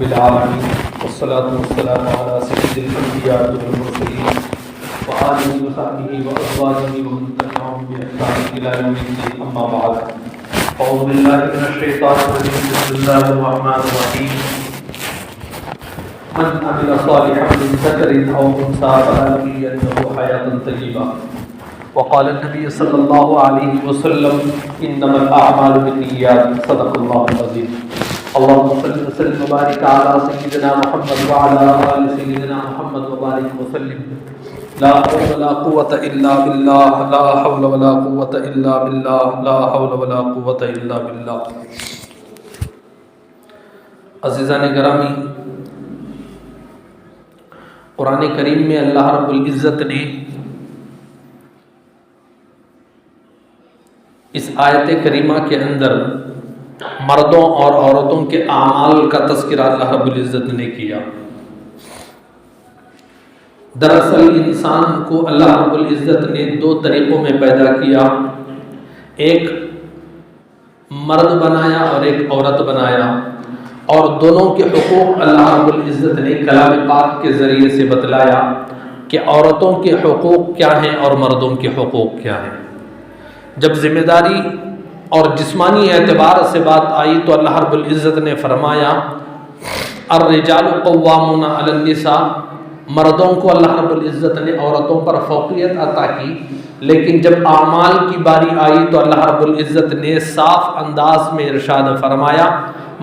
رب العالمين والصلاة والسلام على سيد الأنبياء والمرسلين وآله وصحبه وأزواجه ومن تبعهم بإحسان إلى يوم الدين أما بعد أعوذ بالله من الشيطان الرجيم بسم الله الرحمن الرحيم من عمل صالحا من ذكر أو أنثى فلنحيينه حياة طيبة وقال النبي صلى الله عليه وسلم إنما الأعمال بالنيات صدق الله العظيم اللهم صل وسلم وبارك على سيدنا محمد وعلى آل سيدنا محمد وبارك وسلم لا حول ولا قوة إلا بالله لا حول ولا قوة إلا بالله لا حول ولا قوة إلا بالله عزیزان گرامی، قرآن کریم میں اللہ رب العزت نے اس آیت کریمہ کے اندر مردوں اور عورتوں کے اعمال کا تذکرہ اللہ رب العزت نے کیا۔ دراصل انسان کو اللہ رب العزت نے دو طریقوں میں پیدا کیا، ایک مرد بنایا اور ایک عورت بنایا، اور دونوں کے حقوق اللہ رب العزت نے کلام پاک کے ذریعے سے بتلایا کہ عورتوں کے حقوق کیا ہیں اور مردوں کے حقوق کیا ہیں۔ جب ذمہ داری اور جسمانی اعتبار سے بات آئی تو اللہ رب العزت نے فرمایا الرجال قوامون علی النساء، مردوں کو اللہ رب العزت نے عورتوں پر فوقیت عطا کی، لیکن جب اعمال کی باری آئی تو اللہ رب العزت نے صاف انداز میں ارشاد فرمایا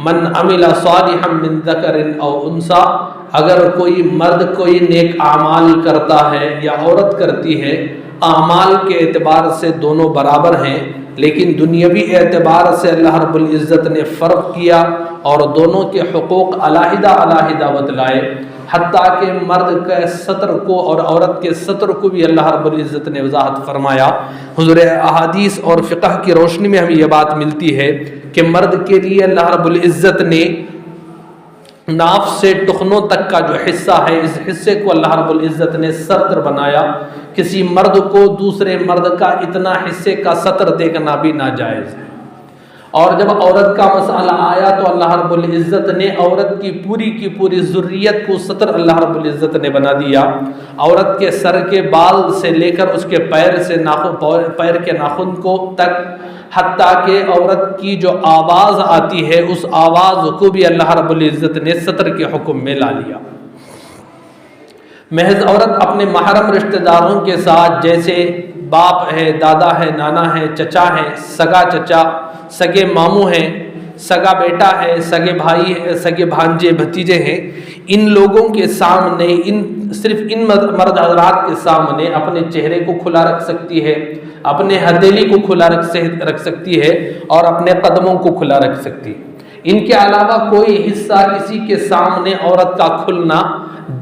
من عمل صالحا من ذکر او انثى، اگر کوئی مرد کوئی نیک اعمال کرتا ہے یا عورت کرتی ہے، اعمال کے اعتبار سے دونوں برابر ہیں، لیکن دنیاوی اعتبار سے اللہ رب العزت نے فرق کیا اور دونوں کے حقوق علیحدہ علیحدہ بتلائے، حتیٰ کہ مرد کے سطر کو اور عورت کے سطر کو بھی اللہ رب العزت نے وضاحت فرمایا۔ حضور احادیث اور فقہ کی روشنی میں ہمیں یہ بات ملتی ہے کہ مرد کے لیے اللہ رب العزت نے ناف سے ٹخنوں تک کا جو حصہ ہے، اس حصے کو اللہ رب العزت نے سطر بنایا۔ کسی مرد کو دوسرے مرد کا اتنا حصے کا سطر دیکھنا بھی ناجائز ہے۔ اور جب عورت کا مسئلہ آیا تو اللہ رب العزت نے عورت کی پوری ذریت کو سطر اللہ رب العزت نے بنا دیا۔ عورت کے سر کے بال سے لے کر اس کے پیر کے ناخن کو تک، حتیٰ کہ عورت کی جو آواز آتی ہے اس آواز کو بھی اللہ رب العزت نے سطر کے حکم میں لا لیا۔ محض عورت اپنے محرم رشتہ داروں کے ساتھ، جیسے باپ ہے، دادا ہے، نانا ہے، چچا ہے، سگا چچا، سگے ماموں ہیں، سگا بیٹا ہے، سگے بھائی ہے، سگے بھانجے بھتیجے ہیں، ان لوگوں کے سامنے صرف ان مرد حضرات کے سامنے اپنے چہرے کو کھلا رکھ سکتی ہے، اپنے ہتھیلی کو کھلا رکھ سکتی ہے اور اپنے قدموں کو کھلا رکھ سکتی ہے۔ ان کے علاوہ کوئی حصہ کسی کے سامنے عورت کا کھلنا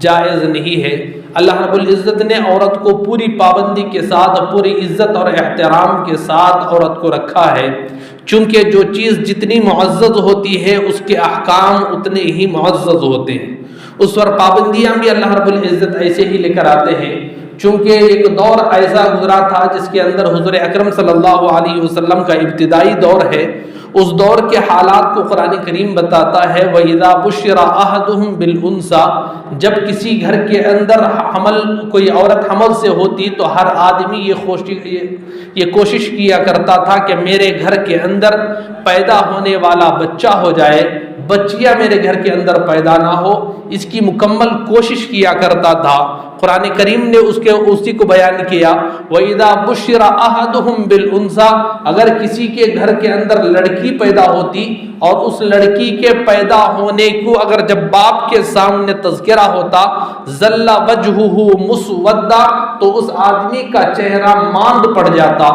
جائز نہیں ہے۔ اللہ رب العزت نے عورت کو پوری پابندی کے ساتھ، پوری عزت اور احترام کے ساتھ عورت کو رکھا ہے، چونکہ جو چیز جتنی معزز ہوتی ہے اس کے احکام اتنے ہی معزز ہوتے ہیں۔ اس پر پابندیاں بھی اللہ رب العزت ایسے ہی لے کر آتے ہیں، چونکہ ایک دور ایسا گزرا تھا جس کے اندر حضور اکرم صلی اللہ علیہ وسلم کا ابتدائی دور ہے۔ اس دور کے حالات کو قرآن کریم بتاتا ہے وَإِذَا بُشِّرَ أَحَدُهُمْ بِالْأُنثَى، جب کسی گھر کے اندر کوئی عورت حمل سے ہوتی تو ہر آدمی یہ کوشش کیا کرتا تھا کہ میرے گھر کے اندر پیدا ہونے والا بچہ ہو جائے، بچیاں میرے گھر کے اندر پیدا نہ ہو، اس کی مکمل کوشش کیا کرتا تھا۔ قرآن کریم نے اسی کو بیان کیا وَإِذَا بُشِّرَ أَحَدُهُمْ بِالْأُنثَى، اگر کسی کے گھر کے اندر لڑکی پیدا ہوتی اور اس لڑکی کے پیدا ہونے کو اگر جب باپ کے سامنے تذکرہ ہوتا ظل وجهه مسودا، تو اس آدمی کا چہرہ ماند پڑ جاتا،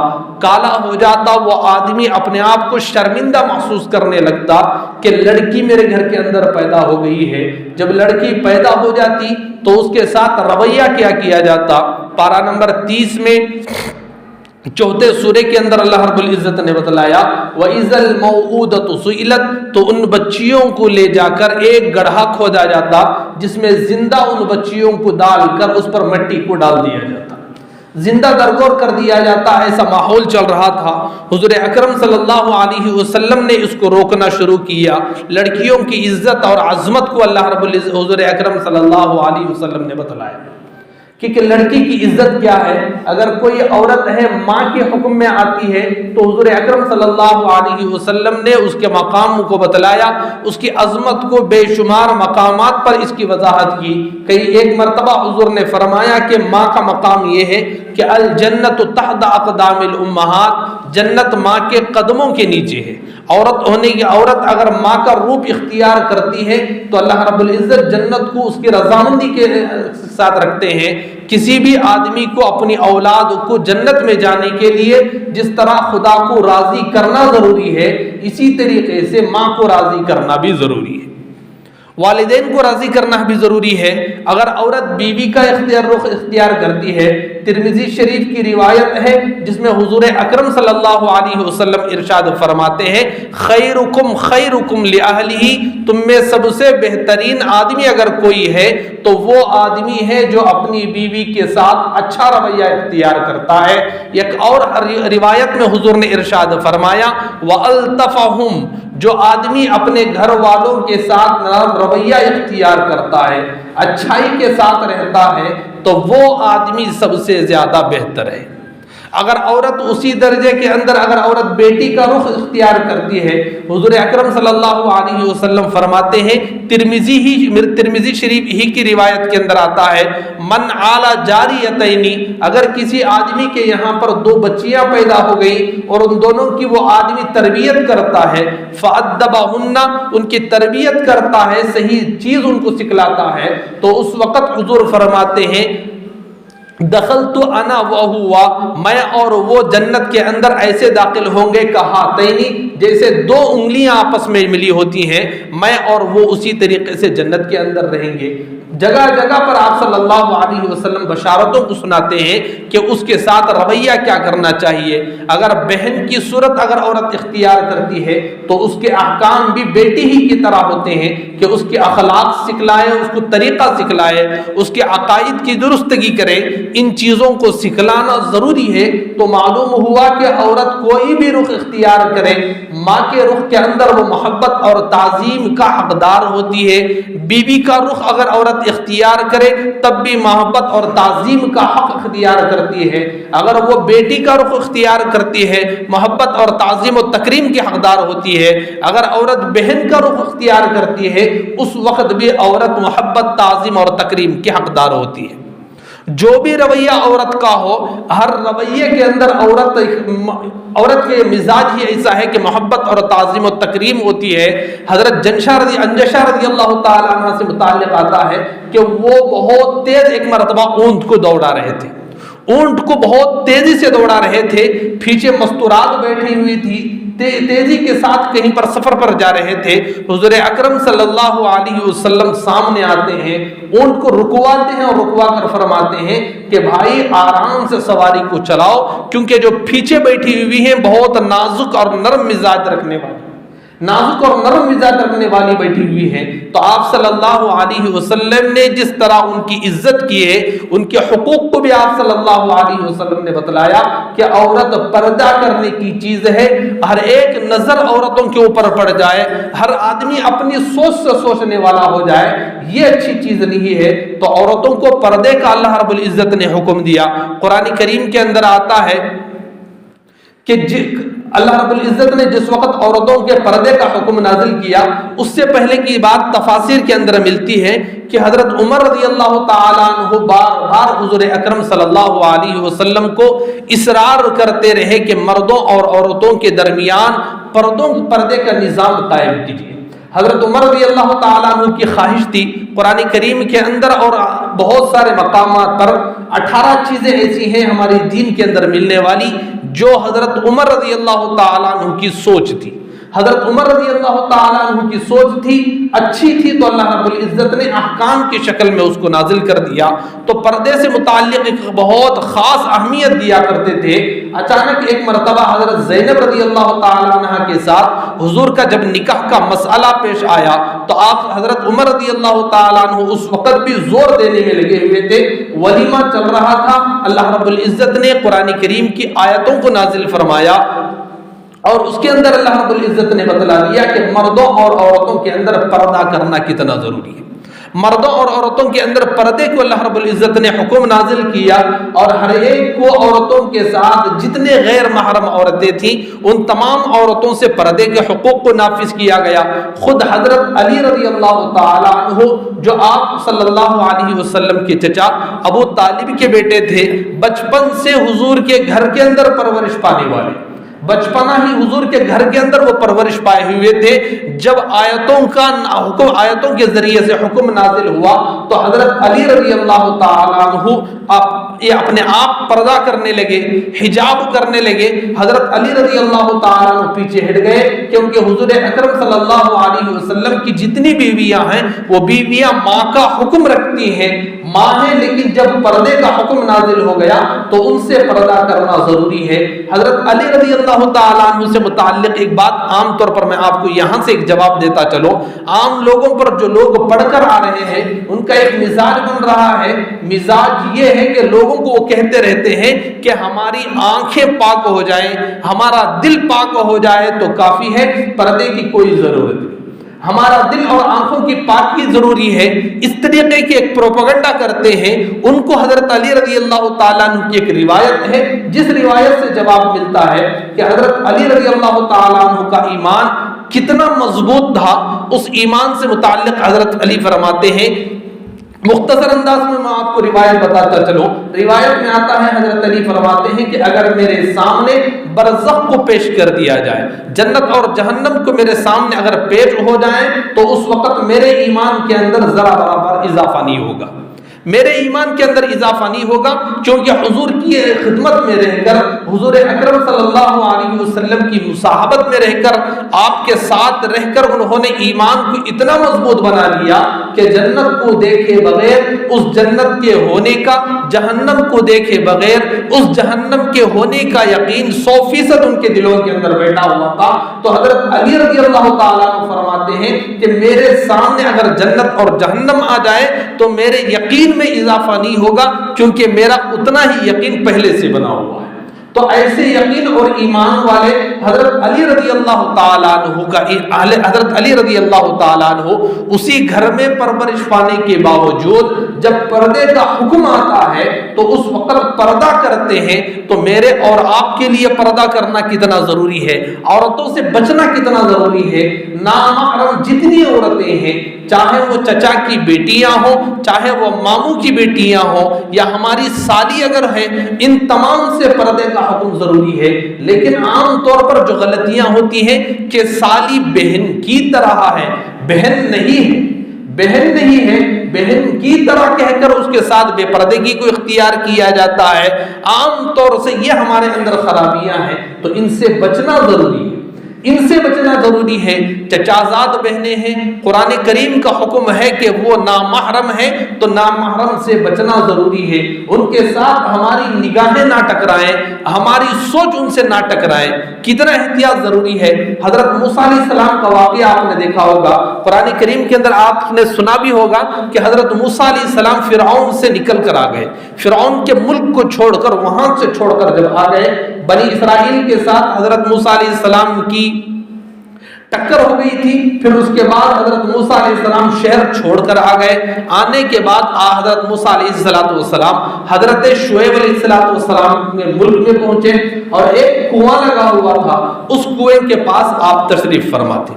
کالا ہو جاتا، وہ آدمی اپنے آپ کو شرمندہ محسوس کرنے لگتا کہ لڑکی میرے گھر کے اندر پیدا ہو گئی ہے۔ جب لڑکی پیدا ہو جاتی تو اس کے ساتھ رویہ کیا جاتا؟ پارہ نمبر 30 میں چوتھے سورے کے اندر اللہ رب العزت نے بتلایا وَإِذَا الْمَوْءُودَةُ سُئِلَتْ، تو ان بچیوں کو لے جا کر ایک گڑھا کھودا جاتا جس میں زندہ ان بچیوں کو ڈال کر اس پر مٹی کو ڈال دیا جاتا۔ زندہ درگور کر دیا جاتا ہے، ایسا ماحول چل رہا تھا۔ حضور اکرم صلی اللہ علیہ وسلم نے اس کو روکنا شروع کیا۔ لڑکیوں کی عزت اور عظمت کو اللہ رب العزت حضور اکرم صلی اللہ علیہ وسلم نے بتلایا کہ لڑکی کی عزت کیا ہے۔ اگر کوئی عورت ہے ماں کے حکم میں آتی ہے تو حضور اکرم صلی اللہ علیہ وسلم نے اس کے مقام کو بتلایا، اس کی عظمت کو بے شمار مقامات پر اس کی وضاحت کی۔ کئی ایک مرتبہ حضور نے فرمایا کہ ماں کا مقام یہ ہے کہ الجنت تحت اقدام الامہات، جنت ماں کے قدموں کے نیچے ہے۔ عورت اگر ماں کا روپ اختیار کرتی ہے تو اللہ رب العزت جنت کو اس کی رضامندی کے ساتھ رکھتے ہیں۔ کسی بھی آدمی کو اپنی اولاد کو جنت میں جانے کے لیے جس طرح خدا کو راضی کرنا ضروری ہے، اسی طریقے سے ماں کو راضی کرنا بھی ضروری ہے، والدین کو راضی کرنا بھی ضروری ہے۔ اگر عورت بیوی کا رخ اختیار کرتی ہے، ترمذی شریف کی روایت ہے جس میں حضور اکرم صلی اللہ علیہ وسلم ارشاد فرماتے ہیں خیرکم خیرکم لأہلہ، تم میں سب سے بہترین آدمی اگر کوئی ہے تو وہ آدمی ہے جو اپنی بیوی کے ساتھ اچھا رویہ اختیار کرتا ہے۔ ایک اور روایت میں حضور نے ارشاد فرمایا وَأَلْطَفَهُمْ، جو آدمی اپنے گھر والوں کے ساتھ نرم رویہ اختیار کرتا ہے، اچھائی کے ساتھ رہتا ہے، تو وہ آدمی سب سے زیادہ بہتر ہے۔ اگر عورت اسی درجے کے اندر اگر عورت بیٹی کا رخ اختیار کرتی ہے، حضور اکرم صلی اللہ علیہ وسلم فرماتے ہیں ترمذی شریف ہی کی روایت کے اندر آتا ہے من عال جاریتین، اگر کسی آدمی کے یہاں پر دو بچیاں پیدا ہو گئی اور ان دونوں کی وہ آدمی تربیت کرتا ہے، فأدبہن، ان کی تربیت کرتا ہے، صحیح چیز ان کو سکھلاتا ہے، تو اس وقت حضور فرماتے ہیں دخلت انا وہو، میں اور وہ جنت کے اندر ایسے داخل ہوں گے کہاتینی، جیسے دو انگلیاں آپس میں ملی ہوتی ہیں، میں اور وہ اسی طریقے سے جنت کے اندر رہیں گے۔ جگہ جگہ پر آپ صلی اللہ علیہ وسلم بشارتوں کو سناتے ہیں کہ اس کے ساتھ رویہ کیا کرنا چاہیے۔ اگر بہن کی صورت اگر عورت اختیار کرتی ہے تو اس کے احکام بھی بیٹی ہی کی طرح ہوتے ہیں کہ اس کے اخلاق سکھلائے، اس کو طریقہ سکھلائے، اس کے عقائد کی درستگی کرے، ان چیزوں کو سکھلانا ضروری ہے۔ تو معلوم ہوا کہ عورت کوئی بھی رخ اختیار کرے، ماں کے رخ کے اندر وہ محبت اور تعظیم کا حقدار ہوتی ہے۔ بیوی کا رخ اگر عورت اختیار کرے تب بھی محبت اور تعظیم کا حق اختیار کرتی ہے۔ اگر وہ بیٹی کا رخ اختیار کرتی ہے، محبت اور تعظیم و تکریم کی حقدار ہوتی ہے۔ اگر عورت بہن کا رخ اختیار کرتی ہے اس وقت بھی عورت محبت، تعظیم اور تکریم کی حقدار ہوتی ہے۔ جو بھی رویہ عورت کا ہو، ہر رویے کے اندر عورت کے مزاج ہی ایسا ہے کہ محبت اور تعظیم و تکریم ہوتی ہے۔ حضرت انجشہ رضی اللہ تعالیٰ عنہ سے متعلق آتا ہے کہ وہ بہت تیز ایک مرتبہ اونٹ کو دوڑا رہے تھے، اونٹ کو بہت تیزی سے دوڑا رہے تھے، پیچھے مستورات بیٹھی ہوئی تھی، تیزی کے ساتھ کہیں پر سفر پر جا رہے تھے۔ حضور اکرم صلی اللہ علیہ وسلم سامنے آتے ہیں، اونٹ کو رکواتے ہیں اور رکوا کر فرماتے ہیں کہ بھائی آرام سے سواری کو چلاؤ، کیونکہ جو پیچھے بیٹھی ہوئی ہیں بہت نازک اور نرم مزاج رکھنے والی بیٹھی ہوئی ہے۔ تو آپ صلی اللہ علیہ وسلم نے جس طرح ان کی عزت کی ہے، ان کے حقوق کو بھی آپ صلی اللہ علیہ وسلم نے بتلایا کہ عورت پردہ کرنے کی چیز ہے۔ ہر ایک نظر عورتوں کے اوپر پڑ جائے، ہر آدمی اپنی سوچ سے سوچنے والا ہو جائے، یہ اچھی چیز نہیں ہے۔ تو عورتوں کو پردے کا اللہ رب العزت نے حکم دیا۔ قرآن کریم کے اندر آتا ہے کہ اللہ رب العزت نے جس وقت عورتوں کے پردے کا حکم نازل کیا، اس سے پہلے کی بات تفاسیر کے اندر ملتی ہے کہ حضرت عمر رضی اللہ تعالیٰ عنہ بار بار حضور اکرم صلی اللہ علیہ وسلم کو اصرار کرتے رہے کہ مردوں اور عورتوں کے درمیان پردے کا نظام قائم کیجیے۔ حضرت عمر رضی اللہ تعالیٰ عنہ کی خواہش تھی۔ قرآن کریم کے اندر اور بہت سارے مقامات پر 18 چیزیں ایسی ہیں ہماری دین کے اندر ملنے والی جو حضرت عمر رضی اللہ تعالیٰ عنہ کی سوچ تھی۔ حضرت عمر رضی اللہ تعالیٰ عنہ کی سوچ تھی، اچھی تھی، تو اللہ رب العزت نے احکام کی شکل میں اس کو نازل کر دیا۔ تو پردے سے متعلق ایک بہت خاص اہمیت دیا کرتے تھے۔ اچانک ایک مرتبہ حضرت زینب رضی اللہ تعالیٰ عنہ کے ساتھ حضور کا جب نکاح کا مسئلہ پیش آیا تو آپ حضرت عمر رضی اللہ تعالیٰ عنہ اس وقت بھی زور دینے میں لگے ہوئے تھے، ولیمہ چل رہا تھا۔ اللہ رب العزت نے قرآن کریم کی آیتوں کو نازل فرمایا اور اس کے اندر اللہ رب العزت نے بتلا دیا کہ مردوں اور عورتوں کے اندر پردہ کرنا کتنا ضروری ہے۔ مردوں اور عورتوں کے اندر پردے کو اللہ رب العزت نے حکم نازل کیا، اور ہر ایک کو عورتوں کے ساتھ جتنے غیر محرم عورتیں تھیں ان تمام عورتوں سے پردے کے حقوق کو نافذ کیا گیا۔ خود حضرت علی رضی اللہ تعالی عنہ جو آپ صلی اللہ علیہ وسلم کے چچا ابو طالب کے بیٹے تھے، بچپن سے حضور کے گھر کے اندر پرورش پانے والے، بچپنا ہی حضور کے گھر کے اندر وہ پرورش پائے ہوئے تھے۔ جب آیتوں کے ذریعے سے حکم نازل ہوا تو حضرت علی رضی اللہ تعالیٰ عنہ اپنے آپ پردہ کرنے لگے، حجاب کرنے لگے۔ حضرت علی رضی اللہ تعالیٰ عنہ پیچھے ہٹ گئے، کیونکہ حضور اکرم صلی اللہ علیہ وسلم کی جتنی بیویاں ہیں وہ بیویاں ماں کا حکم رکھتی ہیں، ماں ہیں، لیکن جب پردے کا حکم نازل ہو گیا تو ان سے پردہ کرنا ضروری ہے۔ حضرت علی رضی اللہ تعالیٰ عنہ سے متعلق ایک بات عام طور پر میں آپ کو یہاں سے ایک جواب دیتا چلو، عام لوگوں پر جو لوگ پڑھ کر آ رہے ہیں ان کا ایک مزاج بن رہا ہے۔ مزاج یہ ہے کہ لوگوں کو وہ کہتے رہتے ہیں کہ ہماری آنکھیں پاک ہو جائیں، ہمارا دل پاک ہو جائے تو کافی ہے، پردے کی کوئی ضرورت نہیں، ہمارا دل اور آنکھوں کی پاکی ضروری ہے۔ اس طریقے کے ایک پروپیگنڈا کرتے ہیں۔ ان کو حضرت علی رضی اللہ تعالیٰ عنہ کی ایک روایت ہے، جس روایت سے جواب ملتا ہے کہ حضرت علی رضی اللہ تعالیٰ عنہ کا ایمان کتنا مضبوط تھا۔ اس ایمان سے متعلق حضرت علی فرماتے ہیں، مختصر انداز میں آپ کو روایت بتاتا چلوں، روایت میں آتا ہے حضرت علی فرماتے ہیں کہ اگر میرے سامنے برزخ کو پیش کر دیا جائے، جنت اور جہنم کو میرے سامنے اگر پیش ہو جائیں تو اس وقت میرے ایمان کے اندر ذرا برابر اضافہ نہیں ہوگا، میرے ایمان کے اندر اضافہ نہیں ہوگا، کیونکہ حضور کی خدمت میں رہ کر، حضور اکرم صلی اللہ علیہ وسلم کی مصاحبت میں رہ کر، آپ کے ساتھ رہ کر انہوں نے ایمان کو اتنا مضبوط بنا لیا کہ جنت کو دیکھے بغیر اس جنت کے ہونے کا، جہنم کو دیکھے بغیر اس جہنم کے ہونے کا یقین 100% ان کے دلوں کے اندر بیٹھا ہوا تھا۔ تو حضرت علی رضی اللہ تعالیٰ عنہ فرماتے ہیں کہ میرے سامنے اگر جنت اور جہنم آ جائے تو میرے یقین میں اضافہ نہیں ہوگا، کیونکہ میرا اتنا ہی یقین پہلے سے بنا ہوا ہے۔ تو ایسے یقین اور ایمان والے حضرت علی رضی اللہ تعالیٰ عنہ کا حضرت علی رضی اللہ تعالیٰ عنہ اسی گھر میں پرورش پانے کے باوجود جب پردے کا حکم آتا ہے تو اس وقت پردہ کرتے ہیں۔ تو میرے اور آپ کے لیے پردہ کرنا کتنا ضروری ہے، عورتوں سے بچنا کتنا ضروری ہے۔ نامحرم جتنی عورتیں ہیں، چاہے وہ چچا کی بیٹیاں ہوں، چاہے وہ ماموں کی بیٹیاں ہوں، یا ہماری سالی اگر ہیں، ان تمام سے پردے کا حکم ضروری ہے۔ لیکن عام طور پر جو غلطیاں ہوتی ہیں کہ سالی بہن کی طرح ہے، بہن نہیں ہے، بہن نہیں ہے، بہن کی طرح کہہ کر اس کے ساتھ بے پردگی کو اختیار کیا جاتا ہے۔ عام طور سے یہ ہمارے اندر خرابیاں ہیں، تو ان سے بچنا ضروری ہے، ان سے بچنا ضروری ہے۔ چچازاد بہنیں ہیں، قرآن کریم کا حکم ہے کہ وہ نامحرم ہے، تو نامحرم سے بچنا ضروری ہے۔ ان کے ساتھ ہماری نگاہیں نہ ٹکرائیں، ہماری سوچ ان سے نہ ٹکرائیں، کتنا احتیاط ضروری ہے۔ حضرت موسیٰ علیہ السلام کا واقعہ آپ نے دیکھا ہوگا، قرآن کریم کے اندر آپ نے سنا بھی ہوگا کہ حضرت موسیٰ علیہ السلام فرعون سے نکل کر آ گئے، فرعون کے ملک کو چھوڑ کر، وہاں سے چھوڑ کر جب آ گئے، بنی اسرائیل کے ساتھ حضرت موسیٰ علیہ السلام کی ٹکر ہو گئی تھی۔ پھر اس کے بعد حضرت موسیٰ علیہ السلام شہر چھوڑ کر آ گئے۔ آنے کے بعد حضرت موسیٰ علیہ السلام حضرت شعیب علیہ السلام کے ملک میں پہنچے، اور ایک کنواں لگا ہوا تھا، اس کنویں کے پاس آپ تشریف فرماتے،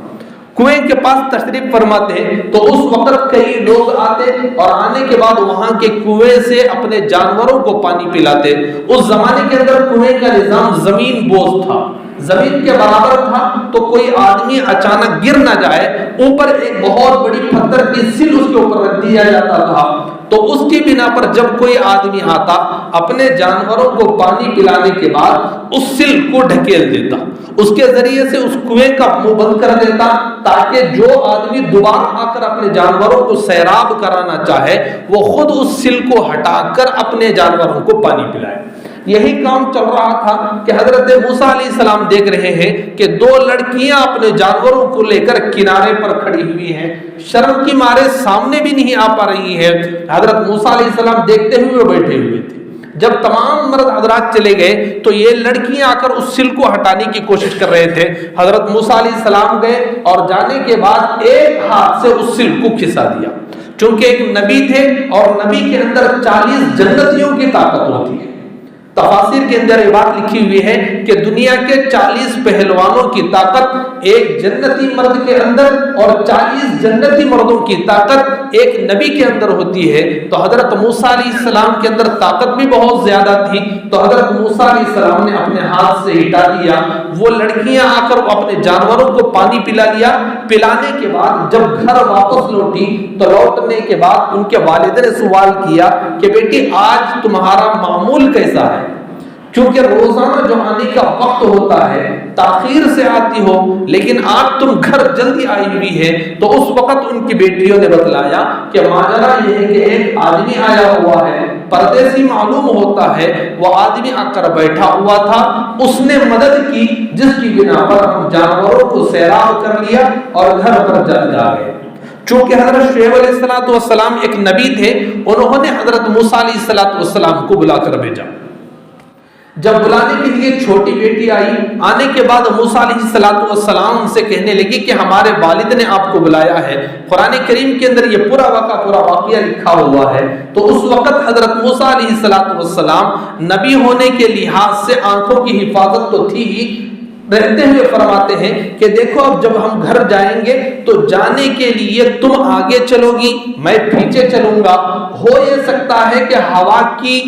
کنویں کے پاس تشریف فرماتے ہیں۔ تو اس وقت کئی لوگ آتے اور آنے کے بعد وہاں کے کنویں سے اپنے جانوروں کو پانی پلاتے۔ اس زمانے کے اندر کنویں کا نظام زمین بوز تھا، زمین کے برابر تھا، تو کوئی آدمی اچانک گر نہ جائے، اوپر ایک بہت بڑی پتھر کی سل اس کے اوپر رکھ دیا جاتا تھا۔ تو اس کی بنا پر جب کوئی آدمی آتا اپنے جانوروں کو پانی پلانے کے بعد اس سل کو ڈھکیل دیتا، اس کے ذریعے سے اس کنویں کا منہ بند کر دیتا، تاکہ جو آدمی دوبارہ آ کر اپنے جانوروں کو سیراب کرانا چاہے وہ خود اس سل کو ہٹا کر اپنے جانوروں کو پانی پلائے۔ یہی کام چل رہا تھا کہ حضرت موسیٰ علیہ السلام دیکھ رہے ہیں کہ دو لڑکیاں اپنے جانوروں کو لے کر کنارے پر کھڑی ہوئی ہیں، شرم کی مارے سامنے بھی نہیں آ پا رہی ہے۔ حضرت موسیٰ علیہ السلام دیکھتے ہوئے بیٹھے ہوئے تھے۔ جب تمام مرد حضرات چلے گئے تو یہ لڑکیاں آ کر اس سل کو ہٹانے کی کوشش کر رہے تھے۔ حضرت موسیٰ علیہ السلام گئے اور جانے کے بعد ایک ہاتھ سے اس سل کو کھسا دیا، چونکہ ایک نبی تھے اور نبی کے اندر 40 جنتیوں کی طاقت ہوتی ہے۔ تفاسیر کے اندر یہ بات لکھی ہوئی ہے کہ دنیا کے 40 پہلوانوں کی طاقت ایک جنتی مرد کے اندر اور 40 جنتی مردوں کی طاقت ایک نبی کے اندر ہوتی ہے۔ تو حضرت موسیٰ علیہ السلام کے اندر طاقت بھی بہت زیادہ تھی، تو حضرت موسیٰ علیہ السلام نے اپنے ہاتھ سے ہٹا دیا۔ وہ لڑکیاں آ کر اپنے جانوروں کو پانی پلا لیا۔ پلانے کے بعد جب گھر واپس لوٹی تو لوٹنے کے بعد ان کے والد نے سوال کیا کہ بیٹی آج تمہارا معمول کیسا ہے؟ کیونکہ روزانہ جو آنے کا وقت ہوتا ہے تاخیر سے آتی ہو، لیکن آج تم گھر جلدی آئی ہوئی ہے۔ تو اس وقت ان کی بیٹیوں نے بتلایا کہ ماجرا یہ ہے کہ ایک آدمی آیا ہوا ہے، پردیسی معلوم ہوتا ہے، وہ آدمی آ کر بیٹھا ہوا تھا، اس نے مدد کی جس کی بنا پر ہم جانوروں کو سیراب کر لیا اور گھر پر جلد آ گئے۔ چونکہ حضرت شعیب علیہ السلام ایک نبی تھے، انہوں نے حضرت موسیٰ علیہ السلام کو بلا کر بھیجا۔ جب بلانے کے لیے چھوٹی بیٹی آئی، آنے کے بعد موسیٰ علیہ السلام سے کہنے لگی کہ ہمارے والد نے آپ کو بلایا ہے۔ قرآن کریم کے اندر یہ پورا واقعہ لکھا ہوا ہے۔ تو اس وقت حضرت موسیٰ علیہ السلام نبی ہونے کے لحاظ سے آنکھوں کی حفاظت تو تھی ہی، رہتے ہوئے فرماتے ہیں کہ دیکھو اب جب ہم گھر جائیں گے تو جانے کے لیے تم آگے چلو گی، میں پیچھے چلوں گا۔ ہو یہ سکتا ہے کہ ہوا کی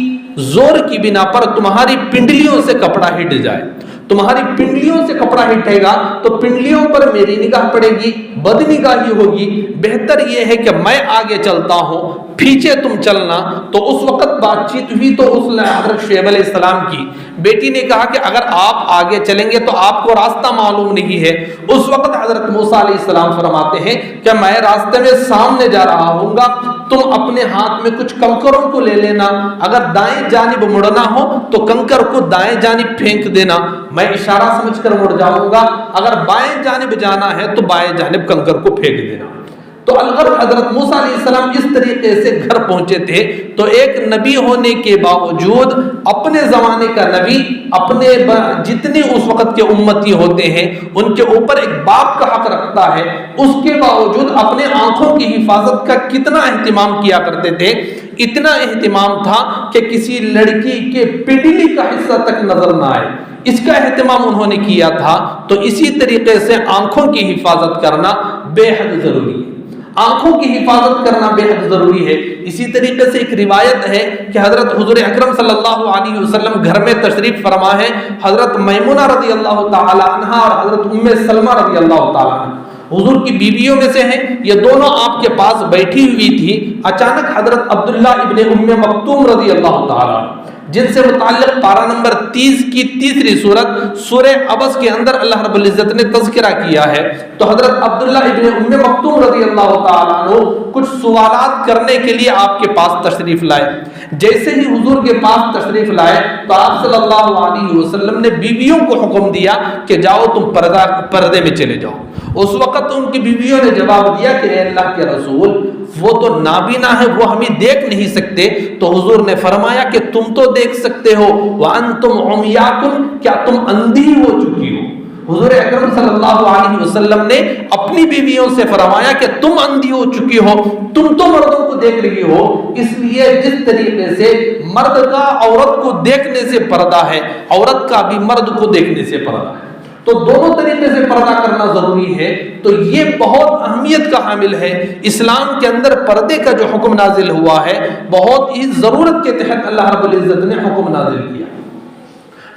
زور کی بنا پر تمہاری پنڈلیوں سے کپڑا ہٹ جائے، تمہاری پنڈلیوں سے کپڑا ہٹے گا تو پنڈلیوں پر میری نگاہ پڑے گی، بد نگاہی ہوگی۔ بہتر یہ ہے کہ میں آگے چلتا ہوں، پیچھے تم چلنا۔ تو اس وقت بات چیت ہوئی تو اس حضرت شعیب علیہ السلام کی بیٹی نے کہا کہ اگر آپ آگے چلیں گے تو آپ کو راستہ معلوم نہیں ہے۔ اس وقت حضرت موسیٰ علیہ السلام فرماتے ہیں کہ میں راستے میں سامنے جا رہا ہوں گا، تم اپنے ہاتھ میں کچھ کنکروں کو لے لینا، اگر دائیں جانب مڑنا ہو تو کنکر کو دائیں جانب پھینک دینا، میں اشارہ سمجھ کر مڑ جاؤں گا، اگر بائیں جانب جانا ہے تو بائیں جانب کنکر کو پھینک دینا۔ تو الغرض حضرت موسیٰ علیہ السلام اس طریقے سے گھر پہنچے تھے۔ تو ایک نبی ہونے کے باوجود اپنے زمانے کا نبی اپنے جتنے اس وقت کے امتی ہوتے ہیں ان کے اوپر ایک باپ کا حق رکھتا ہے، اس کے باوجود اپنے آنکھوں کی حفاظت کا کتنا اہتمام کیا کرتے تھے۔ اتنا اہتمام تھا کہ کسی لڑکی کے پنڈلی کا حصہ تک نظر نہ آئے، اس کا اہتمام انہوں نے کیا تھا۔ تو اسی طریقے سے آنکھوں کی حفاظت کرنا بے حد ضروری ہے، آنکھوں کی حفاظت کرنا بے حد ضروری ہے۔ اسی طریقے سے ایک روایت ہے کہ حضرت حضور اکرم صلی اللہ علیہ وسلم گھر میں تشریف فرما ہے، حضرت میمونہ رضی اللہ تعالی عنہ اور حضرت ام سلمہ رضی اللہ تعالی عنہ حضور کی بیویوں میں سے ہیں، یہ دونوں آپ کے پاس بیٹھی ہوئی تھی۔ اچانک حضرت عبداللہ ابن ام مکتوم رضی اللہ تعالی عنہ جن سے متعلق پارہ نمبر 30 کی تیسری سورت سورہ عبس کے اندر اللہ رب العزت نے تذکرہ کیا ہے، تو حضرت عبداللہ ابن ام مکتوم رضی اللہ تعالیٰ عنہ کچھ سوالات کرنے کے لیے آپ کے پاس تشریف لائے۔ جیسے ہی حضور کے پاس تشریف لائے تو آپ صلی اللہ علیہ وسلم نے بیویوں کو حکم دیا کہ جاؤ تم پردے میں چلے جاؤ۔ اس وقت ان کی بیویوں نے جواب دیا کہ اے اللہ کے رسول، وہ تو نابینا ہے، وہ ہمیں دیکھ نہیں سکتے۔ تو حضور نے فرمایا کہ تم تو دیکھ سکتے ہو، وَأَنْتُمْ عُمْيَاكُمْ، کیا تم اندھی ہو چکی ہو؟ حضور اکرم صلی اللہ علیہ وسلم نے اپنی بیویوں سے فرمایا کہ تم اندھی ہو چکی ہو، تم تو مردوں کو دیکھ رہی ہو۔ اس لیے جس طریقے سے مرد کا عورت کو دیکھنے سے پردہ ہے، عورت کا بھی مرد کو دیکھنے سے پردہ ہے، تو دونوں طریقے سے پردہ کرنا ضروری ہے۔ تو یہ بہت اہمیت کا حامل ہے۔ اسلام کے اندر پردے کا جو حکم نازل ہوا ہے بہت ہی ضرورت کے تحت اللہ رب العزت نے حکم نازل کیا،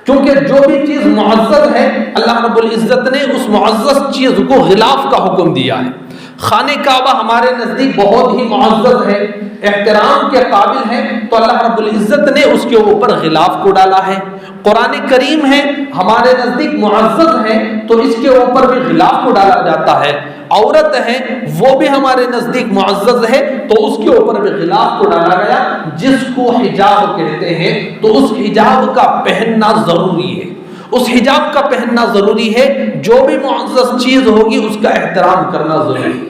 کیونکہ جو بھی چیز معزز ہے اللہ رب العزت نے اس معزز چیز کو غلاف کا حکم دیا ہے۔ خانہ کعبہ ہمارے نزدیک بہت ہی معزز ہے، احترام کے قابل ہے، تو اللہ رب العزت نے اس کے اوپر غلاف کو ڈالا ہے۔ قرآن کریم ہے ہمارے نزدیک معزز ہے تو اس کے اوپر بھی غلاف کو ڈالا جاتا ہے۔ عورت ہے وہ بھی ہمارے نزدیک معزز ہے تو اس کے اوپر بھی غلاف کو ڈالا گیا، جس کو حجاب کہتے ہیں، تو اس حجاب کا پہننا ضروری ہے، اس حجاب کا پہننا ضروری ہے۔ جو بھی معزز چیز ہوگی اس کا احترام کرنا ضروری ہے۔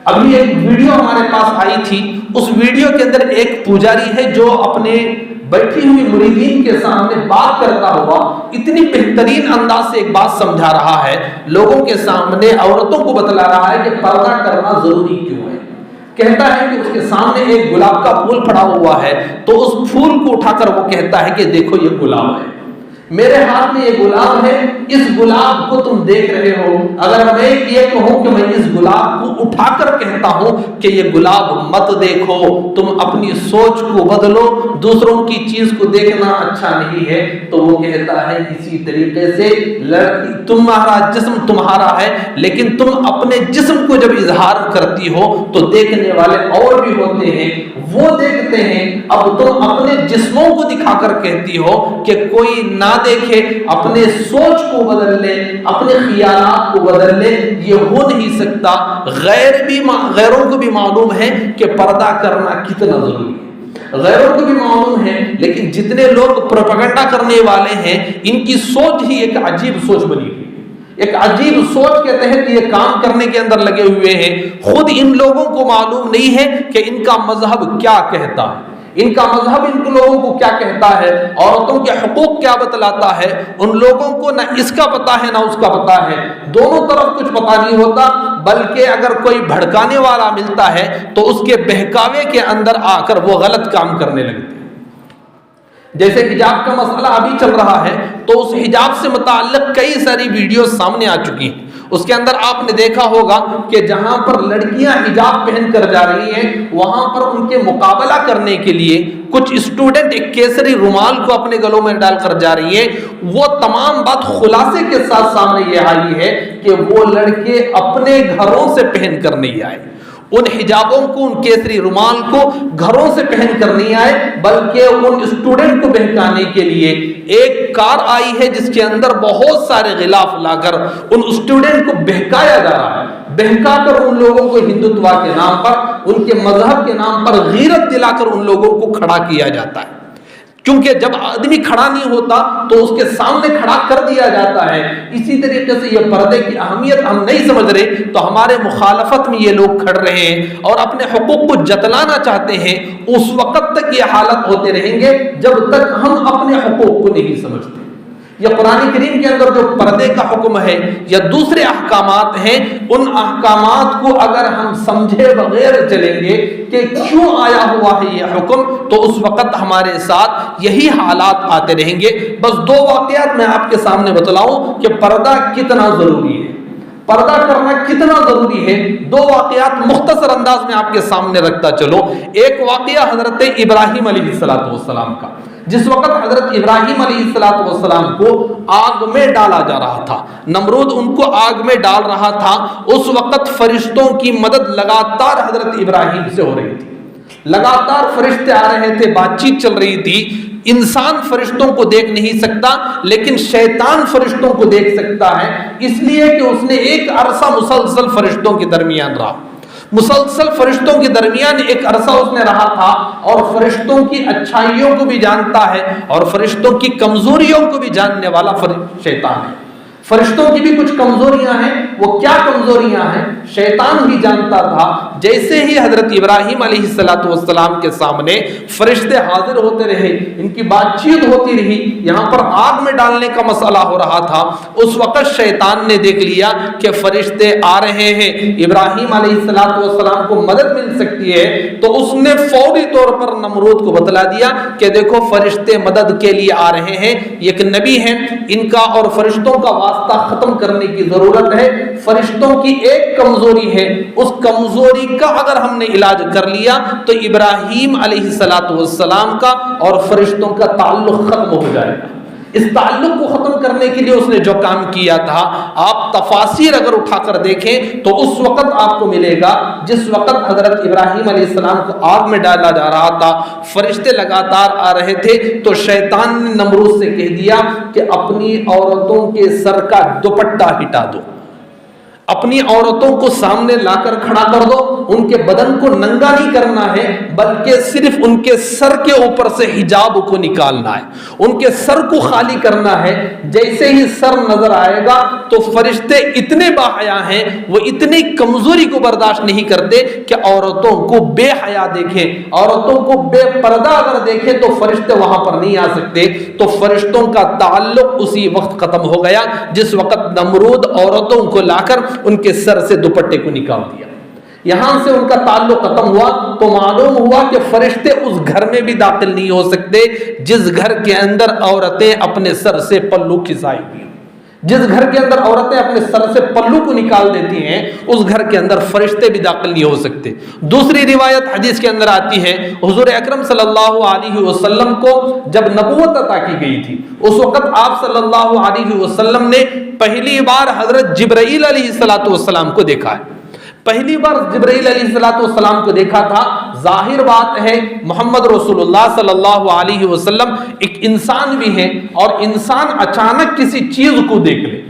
ابھی ایک ویڈیو ہمارے پاس آئی تھی، اس ویڈیو کے اندر ایک پجاری ہے جو اپنے بیٹھی ہوئی مریدین کے سامنے بات کرتا ہوا اتنی بہترین انداز سے ایک بات سمجھا رہا ہے، لوگوں کے سامنے عورتوں کو بتلا رہا ہے کہ پردہ کرنا ضروری کیوں ہے۔ کہتا ہے کہ اس کے سامنے ایک گلاب کا پھول پڑا ہوا ہے تو اس پھول کو اٹھا کر وہ کہتا ہے کہ دیکھو یہ گلاب ہے، میرے ہاتھ میں یہ گلاب ہے، اس گلاب کو تم دیکھ رہے ہو، اگر میں یہ کہوں کہ میں اس گلاب کو اٹھا کر کہتا ہوں کہ یہ گلاب مت دیکھو، تم اپنی سوچ کو بدلو، دوسروں کی چیز کو دیکھنا اچھا نہیں ہے، تو وہ کہتا ہے اسی طریقے سے تمہارا جسم تمہارا ہے، لیکن تم اپنے جسم کو جب اظہار کرتی ہو تو دیکھنے والے اور بھی ہوتے ہیں، وہ دیکھتے ہیں، اب تم اپنے جسموں کو دکھا کر کہتی ہو کہ کوئی نہ دیکھے، اپنے سوچ کو بدل لے، اپنے خیالات کو بدل لے، یہ ہو نہیں سکتا۔ غیروں کو بھی معلوم ہے کہ پردہ کرنا کتنا ضروری ہے، غیروں کو بھی معلوم ہے، لیکن جتنے لوگ پروپیگنڈا کرنے والے ہیں ان کی سوچ ہی ایک عجیب سوچ بنی ہوئی، ایک عجیب سوچ کے تحت یہ کام کرنے کے اندر لگے ہوئے ہیں۔ خود ان لوگوں کو معلوم نہیں ہے کہ ان کا مذہب کیا کہتا ہے، ان کا مذہب ان لوگوں کو کیا کہتا ہے، عورتوں کے حقوق کیا بتلاتا ہے۔ ان لوگوں کو نہ اس کا پتہ ہے نہ اس کا پتہ ہے، دونوں طرف کچھ پتہ نہیں ہوتا، بلکہ اگر کوئی بھڑکانے والا ملتا ہے تو اس کے بہکاوے کے اندر آ کر وہ غلط کام کرنے لگتے ہیں۔ جیسے حجاب کا مسئلہ ابھی چل رہا ہے تو اس حجاب سے متعلق کئی ساری ویڈیو سامنے آ چکی ہیں، اس کے اندر آپ نے دیکھا ہوگا کہ جہاں پر لڑکیاں حجاب پہن کر جا رہی ہیں وہاں پر ان کے مقابلہ کرنے کے لیے کچھ اسٹوڈنٹ ایک کیسری رومال کو اپنے گلوں میں ڈال کر جا رہی ہیں۔ وہ تمام بات خلاصے کے ساتھ سامنے یہ آئی ہے کہ وہ لڑکے اپنے گھروں سے پہن کر نہیں آئے، ان حجابوں کو، ان کیسری رومال کو گھروں سے پہن کر نہیں آئے، بلکہ ان اسٹوڈنٹ کو بہکانے کے لیے ایک کار آئی ہے جس کے اندر بہت سارے غلاف لا کر ان اسٹوڈنٹ کو بہکایا جا رہا ہے، بہکا کر ان لوگوں کو ہندوتوا کے نام پر، ان کے مذہب کے نام پر غیرت دلا کر ان لوگوں کو کھڑا کیا جاتا ہے۔ کیونکہ جب آدمی کھڑا نہیں ہوتا تو اس کے سامنے کھڑا کر دیا جاتا ہے۔ اسی طریقے سے یہ پردے کی اہمیت ہم نہیں سمجھ رہے تو ہمارے مخالفت میں یہ لوگ کھڑ رہے ہیں اور اپنے حقوق کو جتلانا چاہتے ہیں، اس وقت تک یہ حالت ہوتے رہیں گے جب تک ہم اپنے حقوق کو نہیں سمجھتے۔ یہ قرآن کریم کے اندر جو پردے کا حکم ہے یا دوسرے احکامات ہیں، ان احکامات کو اگر ہم سمجھے بغیر چلیں گے کہ کیوں آیا ہوا ہے یہ حکم، تو اس وقت ہمارے ساتھ یہی حالات آتے رہیں گے۔ بس دو واقعات میں آپ کے سامنے بتلاؤں کہ پردہ کتنا ضروری ہے، پردہ کرنا کتنا ضروری ہے۔ دو واقعات مختصر انداز میں آپ کے سامنے رکھتا چلو۔ ایک واقعہ حضرت ابراہیم علیہ السلام کا، جس وقت حضرت ابراہیم علیہ السلام کو آگ میں ڈالا جا رہا تھا، نمرود ان کو آگ میں ڈال رہا تھا، اس وقت فرشتوں کی مدد لگاتار حضرت ابراہیم سے ہو رہی تھی، لگاتار فرشتے آ رہے تھے، بات چیت چل رہی تھی۔ انسان فرشتوں کو دیکھ نہیں سکتا لیکن شیطان فرشتوں کو دیکھ سکتا ہے، اس لیے کہ اس نے ایک عرصہ مسلسل فرشتوں کے درمیان رہا، مسلسل فرشتوں کے درمیان ایک عرصہ اس نے رہا تھا، اور فرشتوں کی اچھائیوں کو بھی جانتا ہے اور فرشتوں کی کمزوریوں کو بھی جاننے والا شیطان ہے۔ فرشتوں کی بھی کچھ کمزوریاں ہیں، وہ کیا کمزوریاں ہیں شیطان بھی جانتا تھا۔ جیسے ہی حضرت ابراہیم علیہ السلام کے سامنے فرشتے حاضر ہوتے رہے، ان کی بات چیت ہوتی رہی، یہاں پر آگ میں ڈالنے کا مسئلہ ہو رہا تھا، اس وقت شیطان نے دیکھ لیا کہ فرشتے آ رہے ہیں، ابراہیم علیہ السلام کو مدد مل سکتی ہے، تو اس نے فوری طور پر نمرود کو بتلا دیا کہ دیکھو فرشتے مدد کے لیے آ رہے ہیں، یہ ایک نبی ہیں، ان کا اور فرشتوں کا واسطہ ختم کرنے کی ضرورت ہے۔ فرشتوں کی ایک کمزوری ہے، اس کمزوری کا اگر ہم نے علاج کر لیا تو ابراہیم علیہ السلام کا اور فرشتوں کا تعلق ختم ہو جائے گا۔ اس تعلق کو ختم کرنے کے لیے اس نے جو کام کیا تھا، آپ تفاسیر اگر اٹھا کر دیکھیں تو اس وقت آپ کو ملے گا جس وقت حضرت ابراہیم علیہ السلام کو آگ میں ڈالا جا رہا تھا، فرشتے لگاتار آ رہے تھے، تو شیطان نے نمرود سے کہہ دیا کہ اپنی عورتوں کے سر کا دوپٹہ ہٹا دو، اپنی عورتوں کو سامنے لا کر کھڑا کر دو، ان کے بدن کو ننگا نہیں کرنا ہے بلکہ صرف ان کے سر کے اوپر سے حجاب کو نکالنا ہے، ان کے سر کو خالی کرنا ہے۔ جیسے ہی سر نظر آئے گا تو فرشتے اتنے باحیا ہیں، وہ اتنی کمزوری کو برداشت نہیں کرتے کہ عورتوں کو بے حیا دیکھیں، عورتوں کو بے پردہ اگر دیکھیں تو فرشتے وہاں پر نہیں آ سکتے۔ تو فرشتوں کا تعلق اسی وقت ختم ہو گیا جس وقت نمرود عورتوں کو لا کر ان کے سر سے دوپٹے کو نکال دیا، یہاں سے ان کا تعلق ختم ہوا۔ تو معلوم ہوا کہ فرشتے اس گھر میں بھی داخل نہیں ہو سکتے جس گھر کے اندر عورتیں اپنے سر سے پلو کھسائی ہوئی، جس گھر کے اندر عورتیں اپنے سر سے پلو کو نکال دیتی ہیں اس گھر کے اندر فرشتے بھی داخل نہیں ہو سکتے۔ دوسری روایت حدیث کے اندر آتی ہے، حضور اکرم صلی اللہ علیہ وسلم کو جب نبوت عطا کی گئی تھی اس وقت آپ صلی اللہ علیہ وسلم نے پہلی بار حضرت جبرائیل علیہ السلام کو دیکھا ہے، پہلی بار جبرائیل علیہ السلام کو دیکھا تھا۔ ظاہر بات ہے محمد رسول اللہ صلی اللہ علیہ وسلم ایک انسان بھی ہیں، اور انسان اچانک کسی چیز کو دیکھ لے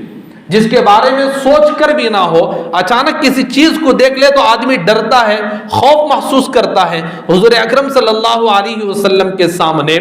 جس کے بارے میں سوچ کر بھی نہ ہو، اچانک کسی چیز کو دیکھ لے تو آدمی ڈرتا ہے، خوف محسوس کرتا ہے۔ حضور اکرم صلی اللہ علیہ وسلم کے سامنے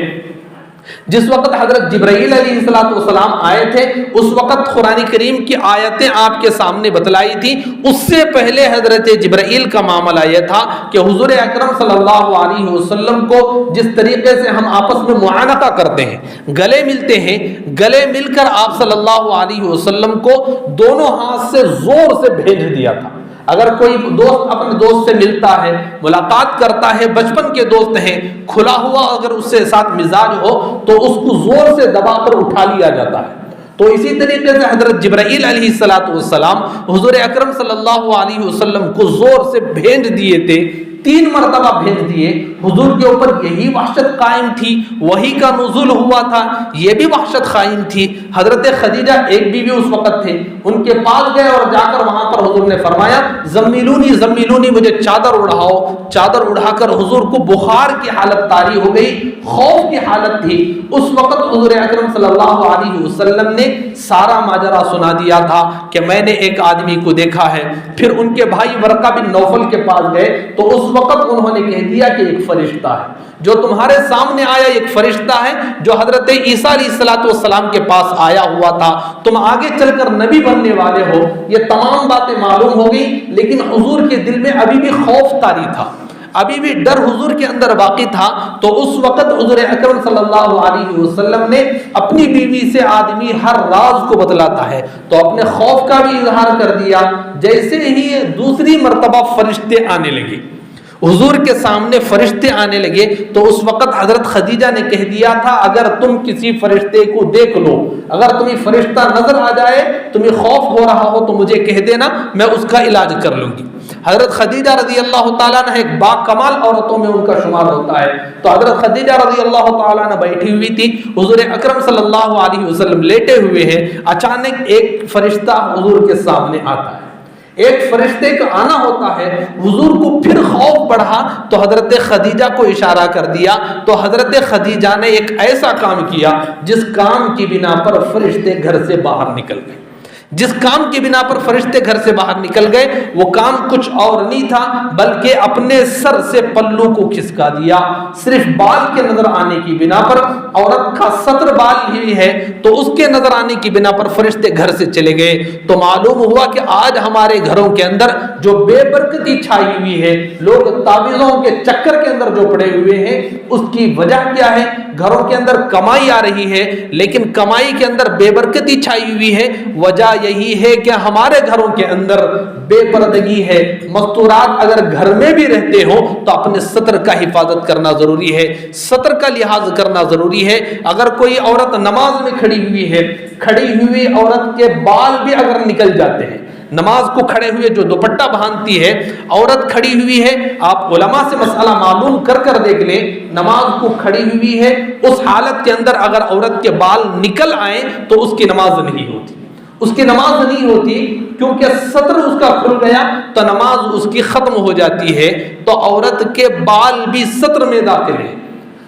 جس وقت حضرت جبرائیل علیہ السلام آئے تھے اس وقت قرآن کریم کی آیتیں آپ کے سامنے بتلائی تھی، اس سے پہلے حضرت جبرائیل کا معاملہ یہ تھا کہ حضور اکرم صلی اللہ علیہ وسلم کو جس طریقے سے ہم آپس میں معانقہ کرتے ہیں، گلے ملتے ہیں، گلے مل کر آپ صلی اللہ علیہ وسلم کو دونوں ہاتھ سے زور سے بھیج دیا تھا۔ اگر کوئی دوست اپنے دوست سے ملتا ہے، ملاقات کرتا ہے، بچپن کے دوست ہیں، کھلا ہوا اگر اس سے ساتھ مزاج ہو تو اس کو زور سے دبا کر اٹھا لیا جاتا ہے۔ تو اسی طریقے سے حضرت جبرائیل علیہ السلام حضور اکرم صلی اللہ علیہ وسلم کو زور سے بھیج دیے تھے، 3 مرتبہ بھیج دیے۔ حضور کے اوپر یہی وحشت قائم تھی، وحی کا نزول ہوا تھا، یہ بھی وحشت قائم تھی۔ حضرت خدیجہ ایک بیوی اس وقت تھے، ان کے پاس گئے اور جا کر وہاں پر حضور نے فرمایا زمیلونی زمیلونی، مجھے چادر اڑاؤ۔ چادر اڑا کر حضور کو بخار کی حالت طاری ہو گئی، خوف کی حالت تھی۔ اس وقت حضور اکرم صلی اللہ علیہ وسلم نے سارا ماجرا سنا دیا تھا کہ میں نے ایک آدمی کو دیکھا ہے۔ پھر ان کے بھائی ورقہ بن نوفل کے پاس گئے تو اس وقت انہوں نے کہہ دیا کہ ایک فرشتہ ہے جو تمہارے سامنے آیا، ایک فرشتہ ہے جو حضرت عیسیٰ علیہ السلام کے پاس آیا ہوا تھا، تم آگے چل کر نبی بننے والے ہو۔ یہ تمام باتیں معلوم ہو گئی، لیکن حضور کے دل میں ابھی بھی خوف طاری تھا، ابھی بھی ڈر حضور کے اندر باقی تھا۔ تو اس وقت حضور اکرم صلی اللہ علیہ وسلم نے اپنی بیوی سے آدمی ہر راز کو بتلاتا ہے تو اپنے خوف کا بھی اظہار کر دیا۔ جیسے ہی دوسری مرتبہ فرشتے آنے لگے، حضور کے سامنے فرشتے آنے لگے، تو اس وقت حضرت خدیجہ نے کہہ دیا تھا اگر تم کسی فرشتے کو دیکھ لو، اگر تمہیں فرشتہ نظر آ جائے، تمہیں خوف ہو رہا ہو تو مجھے کہہ دینا، میں اس کا علاج کر لوں گی۔ حضرت خدیجہ رضی اللہ تعالیٰ عنہ ایک با کمال عورتوں میں ان کا شمار ہوتا ہے۔ تو حضرت خدیجہ رضی اللہ تعالیٰ عنہ بیٹھی ہوئی تھی، حضور اکرم صلی اللہ علیہ وسلم لیٹے ہوئے ہیں، اچانک ایک فرشتہ حضور کے سامنے آتا ہے، ایک فرشتے کا آنا ہوتا ہے۔ حضور کو پھر خوف بڑھا تو حضرت خدیجہ کو اشارہ کر دیا، تو حضرت خدیجہ نے ایک ایسا کام کیا جس کام کی بنا پر فرشتے گھر سے باہر نکل گئے۔ جس کام کی بنا پر فرشتے گھر سے باہر نکل گئے وہ کام کچھ اور نہیں تھا بلکہ اپنے سر سے پلو کو کھسکا دیا۔ صرف بال کے نظر آنے کی بنا پر، عورت کا ستر بال ہی ہے تو اس کے نظر آنے کی بنا پر فرشتے گھر سے چلے گئے۔ تو معلوم ہوا کہ آج ہمارے گھروں کے اندر جو بے برکتی چھائی ہوئی ہے، لوگ تعویذوں کے چکر کے اندر جو پڑے ہوئے ہیں، اس کی وجہ کیا ہے؟ گھروں کے اندر کمائی آ رہی ہے لیکن کمائی کے اندر بے برکتی چھائی ہوئی ہے۔ وجہ یہی ہے کہ ہمارے گھروں کے اندر بے پردگی ہے۔ مستورات اگر گھر میں بھی رہتے ہو تو اپنے سطر کا حفاظت کرنا ضروری ہے، سطر کا لحاظ کرنا ضروری ہے۔ اگر کوئی عورت نماز میں کھڑی ہوئی ہے، کھڑی ہوئی عورت کے بال بھی اگر نکل جاتے ہیں، نماز کو کھڑے ہوئے جو دوپٹہ باندھتی ہے عورت کھڑی ہوئی ہے، آپ علماء سے مسئلہ معلوم کر دیکھ لیں، نماز کو کھڑی ہوئی ہے، اس حالت کے اندر اگر عورت کے بال نکل آئیں تو اس کی نماز نہیں ہوتی، اس کی نماز نہیں ہوتی، کیونکہ سطر اس کا کھل گیا تو نماز اس کی ختم ہو جاتی ہے۔ تو عورت کے بال بھی سطر میں داخل ہیں،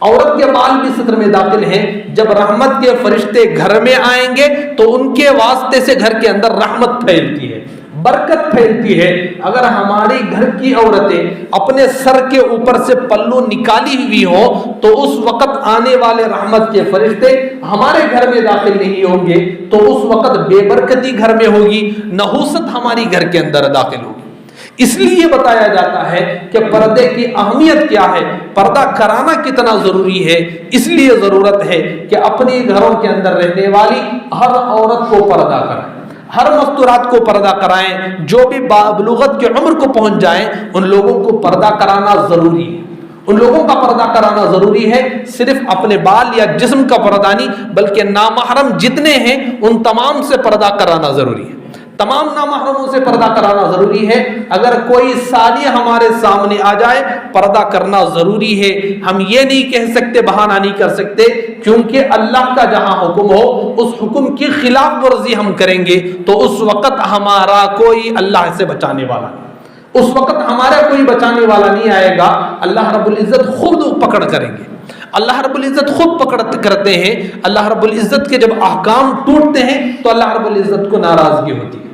عورت کے بال بھی سطر میں داخل ہیں۔ جب رحمت کے فرشتے گھر میں آئیں گے تو ان کے واسطے سے گھر کے اندر رحمت پھیلتی ہے، برکت پھیلتی ہے۔ اگر ہماری گھر کی عورتیں اپنے سر کے اوپر سے پلو نکالی ہوئی ہو تو اس وقت آنے والے رحمت کے فرشتے ہمارے گھر میں داخل نہیں ہوں گے، تو اس وقت بے برکتی گھر میں ہوگی، نحوست ہماری گھر کے اندر داخل ہوگی۔ اس لیے بتایا جاتا ہے کہ پردے کی اہمیت کیا ہے، پردہ کرانا کتنا ضروری ہے۔ اس لیے ضرورت ہے کہ اپنے گھروں کے اندر رہنے والی ہر عورت کو پردہ کرائیں، ہر مستورات کو پردہ کرائیں، جو بھی بلوغت کے عمر کو پہنچ جائیں ان لوگوں کو پردہ کرانا ضروری ہے، ان لوگوں کا پردہ کرانا ضروری ہے۔ صرف اپنے بال یا جسم کا پردہ نہیں بلکہ نامحرم جتنے ہیں ان تمام سے پردہ کرانا ضروری ہے، تمام نامحرموں سے پردہ کرانا ضروری ہے۔ اگر کوئی سالیہ ہمارے سامنے آ جائے پردہ کرنا ضروری ہے، ہم یہ نہیں کہہ سکتے، بہانہ نہیں کر سکتے، کیونکہ اللہ کا جہاں حکم ہو اس حکم کی خلاف ورزی ہم کریں گے تو اس وقت ہمارا کوئی اللہ سے بچانے والا نہیں، اس وقت ہمارا کوئی بچانے والا نہیں آئے گا، اللہ رب العزت خود پکڑ کریں گے، اللہ رب العزت خود پکڑ کرتے ہیں۔ اللہ رب العزت کے جب احکام ٹوٹتے ہیں تو اللہ رب العزت کو ناراضگی ہوتی ہے،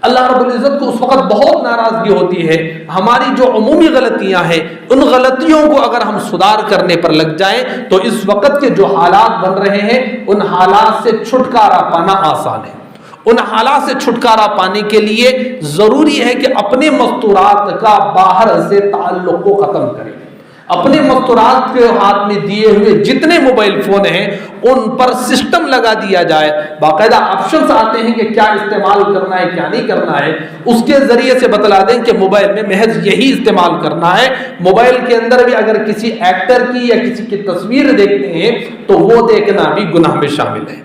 اللہ رب العزت کو اس وقت بہت ناراضگی ہوتی ہے۔ ہماری جو عمومی غلطیاں ہیں ان غلطیوں کو اگر ہم سدھار کرنے پر لگ جائیں تو اس وقت کے جو حالات بن رہے ہیں ان حالات سے چھٹکارا پانا آسان ہے۔ ان حالات سے چھٹکارا پانے کے لیے ضروری ہے کہ اپنے مستورات کا باہر سے تعلق کو ختم کریں، اپنے مستورات کے ہاتھ میں دیے ہوئے جتنے موبائل فون ہیں ان پر سسٹم لگا دیا جائے، باقاعدہ آپشنز آتے ہیں کہ کیا استعمال کرنا ہے کیا نہیں کرنا ہے، اس کے ذریعے سے بتلا دیں کہ موبائل میں محض یہی استعمال کرنا ہے۔ موبائل کے اندر بھی اگر کسی ایکٹر کی یا کسی کی تصویر دیکھتے ہیں تو وہ دیکھنا بھی گناہ میں شامل ہے،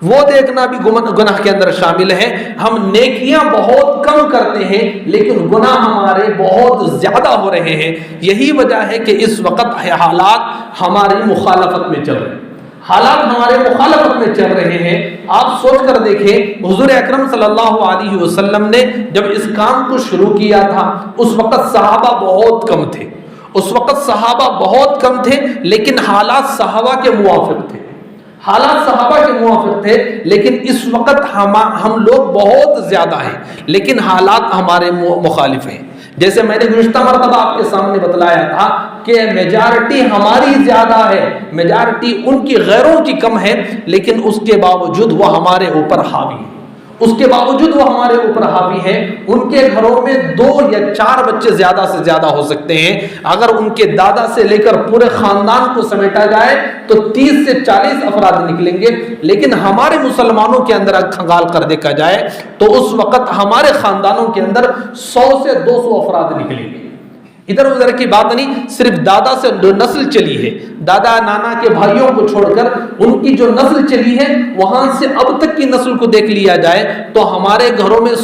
وہ دیکھنا بھی گناہ کے اندر شامل ہے۔ ہم نیکیاں بہت کم کرتے ہیں لیکن گناہ ہمارے بہت زیادہ ہو رہے ہیں۔ یہی وجہ ہے کہ اس وقت حالات ہماری مخالفت میں چل رہے ہیں، حالات ہمارے مخالفت میں چل رہے ہیں۔ آپ سوچ کر دیکھیں حضور اکرم صلی اللہ علیہ وسلم نے جب اس کام کو شروع کیا تھا اس وقت صحابہ بہت کم تھے، اس وقت صحابہ بہت کم تھے لیکن حالات صحابہ کے موافق تھے، حالات صحابہ کے موافق تھے، لیکن اس وقت ہم لوگ بہت زیادہ ہیں لیکن حالات ہمارے مخالف ہیں۔ جیسے میں نے گزشتہ مرتبہ آپ کے سامنے بتلایا تھا کہ میجارٹی ہماری زیادہ ہے، میجارٹی ان کی غیروں کی کم ہے، لیکن اس کے باوجود وہ ہمارے اوپر حاوی ہے، اس کے باوجود وہ ہمارے اوپر حاوی ہے۔ ان کے گھروں میں 2 یا 4 بچے زیادہ سے زیادہ ہو سکتے ہیں، اگر ان کے دادا سے لے کر پورے خاندان کو سمیٹا جائے تو 30 سے 40 افراد نکلیں گے، لیکن ہمارے مسلمانوں کے اندر کھنگال کر دیکھا جائے تو اس وقت ہمارے خاندانوں کے اندر 100 سے 200 افراد نکلیں گے۔ ادھر ادھر کی بات نہیں، صرف دادا سے جو نسل چلی ہے، دادا نانا کے بھائیوں کو چھوڑ کر ان کی جو نسل چلی ہے وہاں سے اب تک کی نسل کو دیکھ لیا جائے تو ہمارے گھروں میں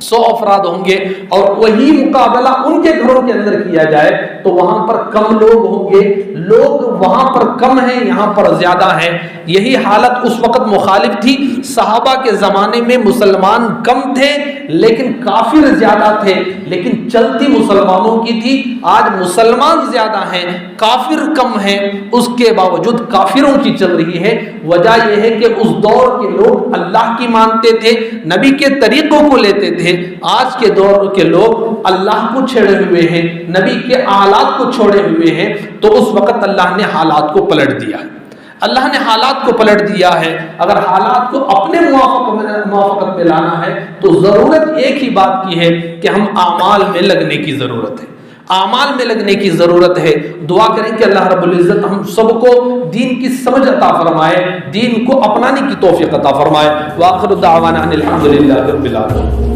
100 افراد ہوں گے، اور وہی مقابلہ ان کے گھروں کے اندر کیا جائے تو وہاں پر کم لوگ ہوں گے، لوگ وہاں پر کم ہیں یہاں پر زیادہ ہیں۔ یہی حالت اس وقت مخالف تھی۔ صحابہ کے زمانے میں مسلمان کم تھے لیکن کافر زیادہ تھے، لیکن چلتی مسلمانوں کی تھی۔ آج مسلمان زیادہ ہیں کافر کم ہیں، اس کے باوجود کافروں کی چل رہی ہے۔ وجہ یہ ہے کہ اس دور کے لوگ اللہ کی مانتے تھے، نبی کے طریقوں کو لیتے تھے۔ آج کے دور کے لوگ اللہ کو چھیڑے ہوئے ہیں، نبی کے آلات کو چھوڑے ہوئے ہیں، تو اس وقت اللہ نے حالات کو پلٹ دیا ہے، اللہ نے حالات کو پلٹ دیا ہے۔ اگر حالات کو اپنے موافقت میں لانا ہے تو ضرورت ایک ہی بات کی ہے کہ ہم اعمال میں لگنے کی ضرورت ہے، اعمال میں لگنے کی ضرورت ہے۔ دعا کریں کہ اللہ رب العزت ہم سب کو دین کی سمجھ عطا فرمائے، دین کو اپنانے کی توفیق عطا فرمائے۔ وآخر دعوانا ان الحمد للہ رب العالمین۔